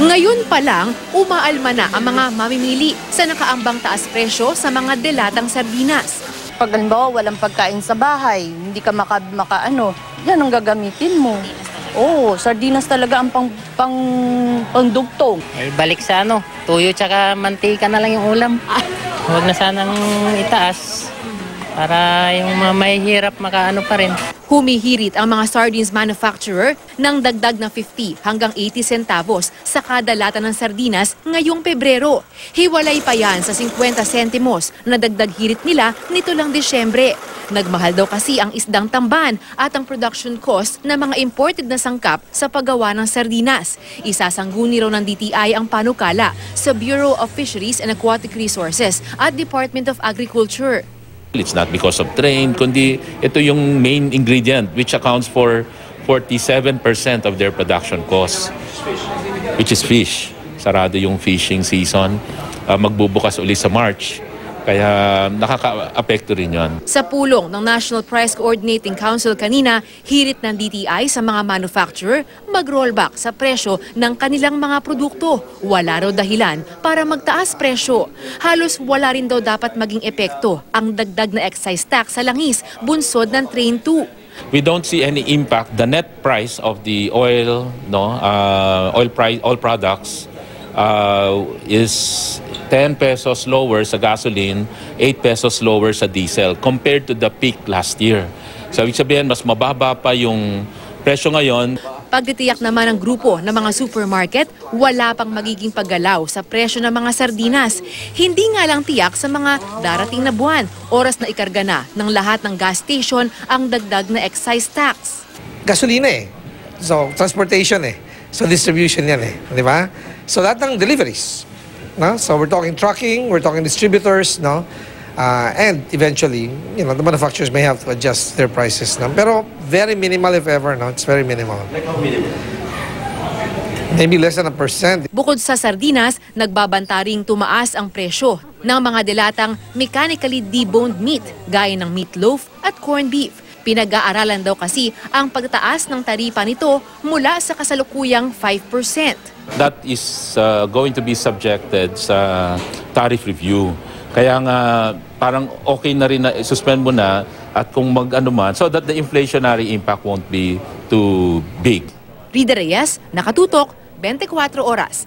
Ngayon pa lang, umaalma na ang mga mamimili sa nakaambang taas presyo sa mga delatang sardinas. Pag halimbawa walang pagkain sa bahay, hindi ka yan ang gagamitin mo. Oo, sardinas talaga ang pangdugtong. Ay, balik sa tuyo tsaka mantika na lang yung ulam. Huwag na sanang itaas para yung mga mahihirap makaano pa rin. Humihirit ang mga sardines manufacturer ng dagdag na 50 hanggang 80 centavos sa kada lata ng sardinas ngayong Pebrero. Hiwalay pa yan sa 50 sentimos na dagdag hirit nila nito lang Desyembre. Nagmahal daw kasi ang isdang tamban at ang production cost ng mga imported na sangkap sa paggawa ng sardinas. Isasangguni raw ng DTI ang panukala sa Bureau of Fisheries and Aquatic Resources at Department of Agriculture. It's not because of train, kundi ito yung main ingredient which accounts for 47% of their production costs, which is fish. Sarado yung fishing season, magbubukas uli sa March, kaya nakaka-apekto rin yun. Sa pulong ng National Price Coordinating Council kanina, hirit ng DTI sa mga manufacturer mag-rollback sa presyo ng kanilang mga produkto. Wala raw dahilan para magtaas presyo. Halos wala rin daw dapat maging epekto ang dagdag na excise tax sa langis bunsod ng Train 2. We don't see any impact. The net price of the oil, oil products is 10 pesos lower sa gasoline, 8 pesos lower sa diesel compared to the peak last year. So, ibig sabihin, mas mababa pa yung presyo ngayon. Pagtitiyak naman ng grupo ng mga supermarket, wala pang magiging paggalaw sa presyo ng mga sardinas. Hindi nga lang tiyak sa mga darating na buwan, oras na ikarga na ng lahat ng gas station ang dagdag na excise tax. Gasolina So, transportation So, distribution yan di ba? So, lahat ng deliveries. No? So, we're talking trucking, we're talking distributors, no? And eventually, the manufacturers may have to adjust their prices. No? Pero very minimal if ever, no? It's very minimal. Like how minimal? Maybe less than 1%. Bukod sa sardinas, nagbabantaring tumaas ang presyo ng mga delatang mechanically deboned meat, gaya ng meatloaf at corned beef. Pinag-aaralan daw kasi ang pagtaas ng taripa nito mula sa kasalukuyang 5%. That is going to be subjected sa tariff review. Kaya nga parang okay na rin na suspend mo na at kung mag-ano man so that the inflationary impact won't be too big. Rida Reyes, Nakatutok, 24 Oras.